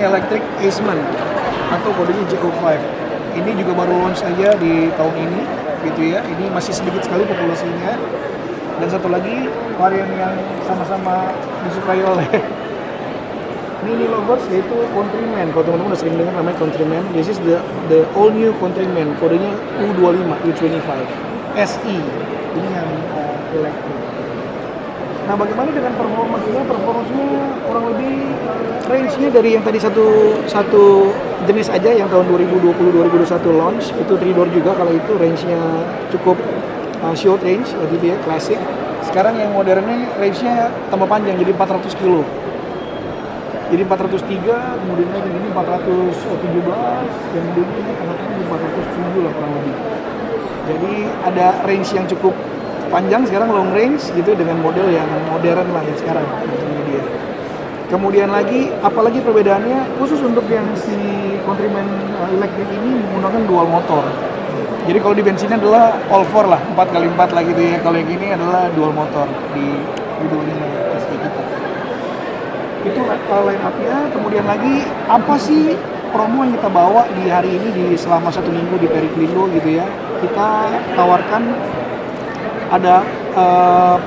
Electric Aceman atau kodenya JO5. Ini juga baru launch aja di tahun ini gitu ya. Ini masih sedikit sekali populasinya. Dan satu lagi varian yang sama-sama disukai oleh Mini lovers yaitu Countryman. Kalau teman-teman udah sering dengar namanya Countryman, this is the all new Countryman, kodenya U25 SE. Ini yang elektrik. Nah, bagaimana dengan performanya? Performanya kurang lebih range-nya dari yang tadi satu jenis aja yang tahun 2020-2021 launch, itu 3-door juga. Kalau itu range-nya cukup short range, gitu ya, klasik. Sekarang yang modernnya range-nya tambah panjang jadi 400 kilo. Jadi 403, kemudian lagi ini 417, dan kemudian ini katakan 407 lah kurang lebih. Jadi ada range yang cukup panjang sekarang, long range gitu, dengan model yang modern lah ya sekarang. Ini dia. Kemudian lagi, apalagi perbedaannya khusus untuk yang si Countryman elektrik ini menggunakan dual motor. Jadi kalau di bensinnya adalah all 4 lah, 4x4 lah gitu ya. Kalau yang ini adalah dual motor di U25 SE kita. Itu line up-nya. Kemudian lagi, apa sih promo yang kita bawa di hari ini di selama 1 minggu di Periklindo gitu ya. Kita tawarkan ada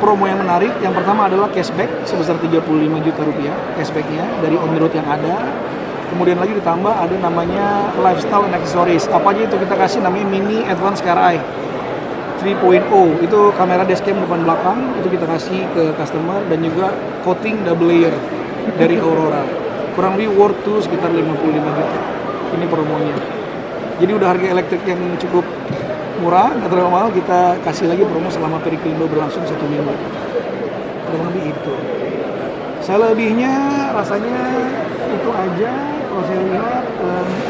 promo yang menarik. Yang pertama adalah cashback sebesar 35 juta rupiah cashbacknya dari on the road yang ada. Kemudian lagi ditambah ada namanya lifestyle and accessories. Apa aja itu kita kasih namanya Mini Advanced Car Eye 3.0. Itu kamera dashcam depan belakang itu kita kasih ke customer, dan juga coating double layer dari Aurora. Kurang lebih worth to sekitar 55 juta. Ini promonya. Jadi udah harga elektrik yang cukup murah, nggak terlalu mahal, kita kasih lagi promo selama Periklindo berlangsung 1 minggu. Kurang lebih itu. Selebihnya rasanya itu aja kalau saya lihat.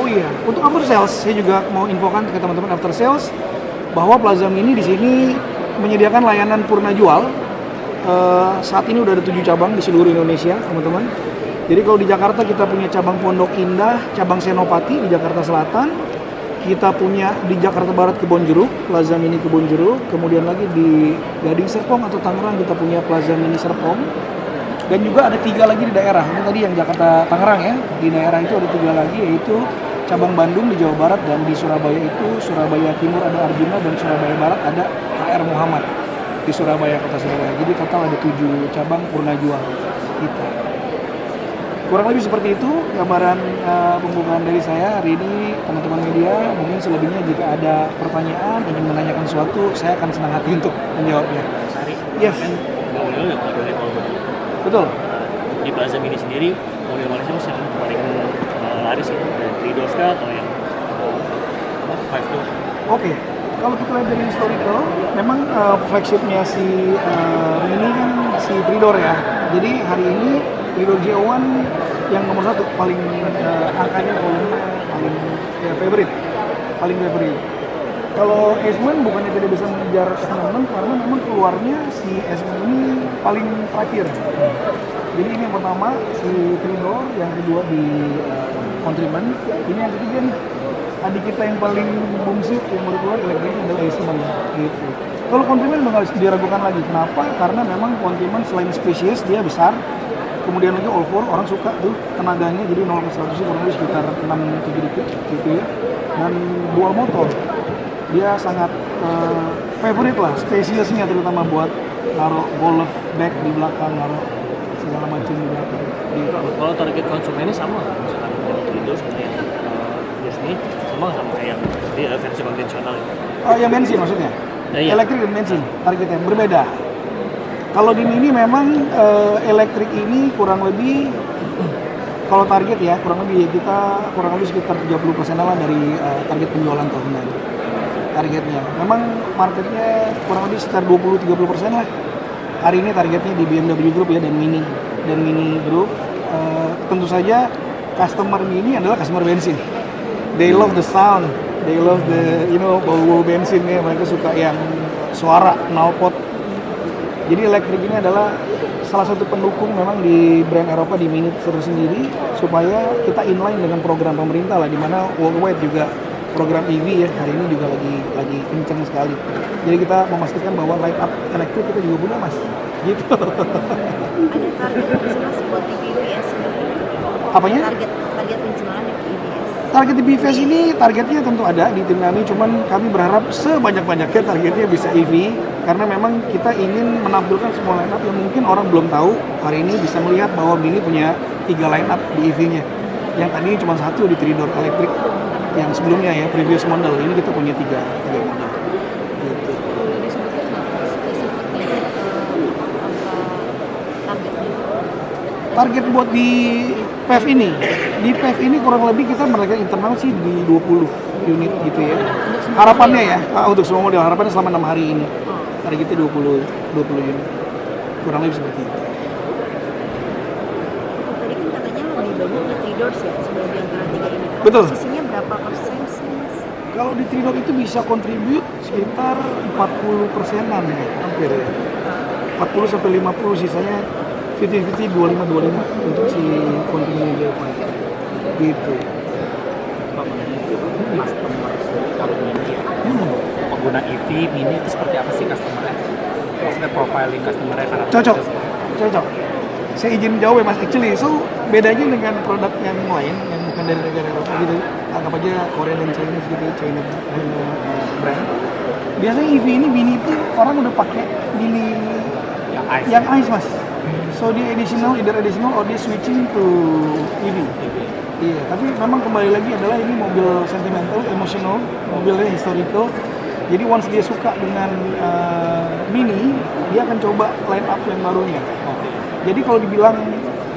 Oh iya, untuk after sales saya juga mau infokan ke teman-teman after sales bahwa Plaza Mini di sini menyediakan layanan purna jual. Saat ini udah ada 7 cabang di seluruh Indonesia, teman-teman. Jadi kalau di Jakarta kita punya cabang Pondok Indah, cabang Senopati di Jakarta Selatan. Kita punya di Jakarta Barat Kebonjeruk, Plaza Mini Kebonjeruk. Kemudian lagi di Gading Serpong atau Tangerang kita punya Plaza Mini Serpong. Dan juga ada 3 lagi di daerah. Ini tadi yang Jakarta Tangerang ya. Di daerah itu ada 3 lagi, yaitu cabang Bandung di Jawa Barat, dan di Surabaya itu Surabaya Timur ada Arjuna, dan Surabaya Barat ada HR Muhammad di Surabaya, kota Surabaya. Jadi total ada 7 cabang purna jual kita. Kurang lebih seperti itu gambaran pembukaan dari saya hari ini, teman-teman media. Mungkin selebihnya jika ada pertanyaan, ingin menanyakan sesuatu, saya akan senang hati untuk menjawabnya. Sari, Yes. kan model nggak model kalau Betul. di Plaza Mini sendiri, model Malaysia mas yang paling laris itu dari 3-door kah atau yang 5-door? Oke. Kalau kita lihat dari historical, memang flagshipnya si Mini kan si 3-door ya. Jadi hari ini 3-door JO1 yang nomor 1 paling angkanya paling favorite. Kalau S1 bukannya tidak bisa mengejar S6 karena memang keluarnya si S1 ini paling terakhir. Jadi ini yang pertama si 3-door, yang kedua di Countryman, ini yang ketiga nih adik kita yang paling bungsu yang baru keluar elektriknya adalah S1 gitu. Kalau Countryman nggak harus diragukan lagi. Kenapa? Karena memang Countryman selain spesies dia besar. Kemudian lagi all 4 orang suka tuh tenaganya, jadi 0 ke 100 kurang lebih sekitar 6-7 detik gitu ya. Dan dual motor, dia sangat favorite lah, spesiesnya terutama buat naruh golf bag di belakang, naruh segala macam di belakang. Kalau target konsumennya sama, misalkan dari 3-door sama yang ini sama kayak di versi konvensional itu. Yang bensin maksudnya? Iya. Elektrik dan bensin targetnya berbeda. Kalau di Mini memang elektrik ini kurang lebih, kalau target ya kurang lebih kita kurang lebih sekitar 30% lah dari target penjualan tahunan. Targetnya memang marketnya kurang lebih sekitar 20-30% lah. Hari ini targetnya di BMW Group ya, dan Mini Group. Tentu saja customer Mini adalah customer bensin. They love the sound, they love the bau bensin ya. Mereka suka yang suara knalpot. Jadi elektrik ini adalah salah satu pendukung memang di brand Eropa, di Mini tersendiri, supaya kita inline dengan program pemerintah lah, di mana worldwide juga program EV ya hari ini juga lagi kencang sekali. Jadi kita memastikan bahwa line up elektrik kita juga punya mas. Gitu. Ada target mas buat EV ya sebenarnya? Apanya? Target Target di BFest ini targetnya tentu ada di tim kami, cuman kami berharap sebanyak-banyaknya targetnya bisa EV karena memang kita ingin menampilkan semua line up yang mungkin orang belum tahu. Hari ini bisa melihat bahwa Mini punya 3 line up di EV-nya. Yang tadi cuma 1 di 3-door electric yang sebelumnya ya, previous model. Ini kita punya 3 model. Gitu. Target buat di PEV ini kurang lebih kita mereka internal sih di 20 unit gitu ya. Harapannya ya, untuk semua model harapannya selama 6 hari ini. Hari kita 20 unit. Kurang lebih seperti itu. Tadi kan katanya lebih banyak di 3-doors ya sebelum di antara 3 ini. Betul. Posisinya berapa persen sih Mas? Kalau di 3-door itu bisa contribute sekitar 40%-an ya, hampir ya. 40 sampai 50, sisanya 50-50, 25-25 untuk si continue Delphi gitu. Customer kalau Mini ya, pengguna EV Mini itu seperti apa sih customer-nya? Maksudnya profiling customer-nya karena Cocok. Saya izin jawab ya Mas, actually, so bedanya dengan produk yang lain yang bukan dari negara Eropa gitu, anggap aja Korea dan Chinese gitu, China brand. Biasanya EV ini Mini itu orang udah pakai Mini yang ice Mas. So dia either additional or dia switching to EV. Iya, tapi memang kembali lagi adalah ini mobil sentimental, emotional, mobilnya historical. Jadi once dia suka dengan Mini, dia akan coba line up yang barunya. Jadi kalau dibilang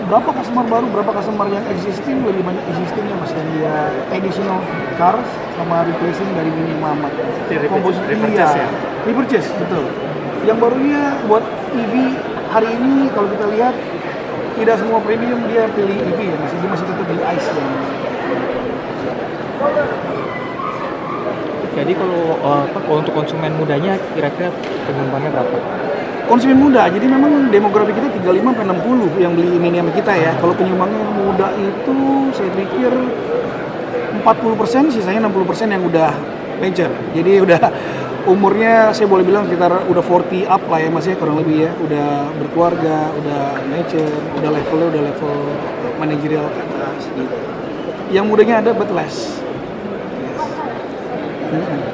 berapa customer yang existing, lebih banyak existingnya Mas, yang dia additional cars sama replacing dari Mini Mama. Repurchase ya? Repurchase, betul. Yang barunya buat EV hari ini kalau kita lihat tidak semua premium dia pilih EV ya, dia masih tetap pilih ICE ya. Jadi kalau untuk konsumen mudanya kira-kira penyumbangnya berapa? Konsumen muda, jadi memang demografi kita 35 sampai 60 yang beli Mini sama kita ya. Kalau penyumbangnya muda itu saya pikir 40%, sisanya 60% yang udah major. Jadi udah umurnya saya boleh bilang sekitar udah 40 up lah ya Mas ya, kurang lebih ya. Udah berkeluarga, udah major, udah level manajerial ke atas gitu. Yang mudanya ada but less. Yes.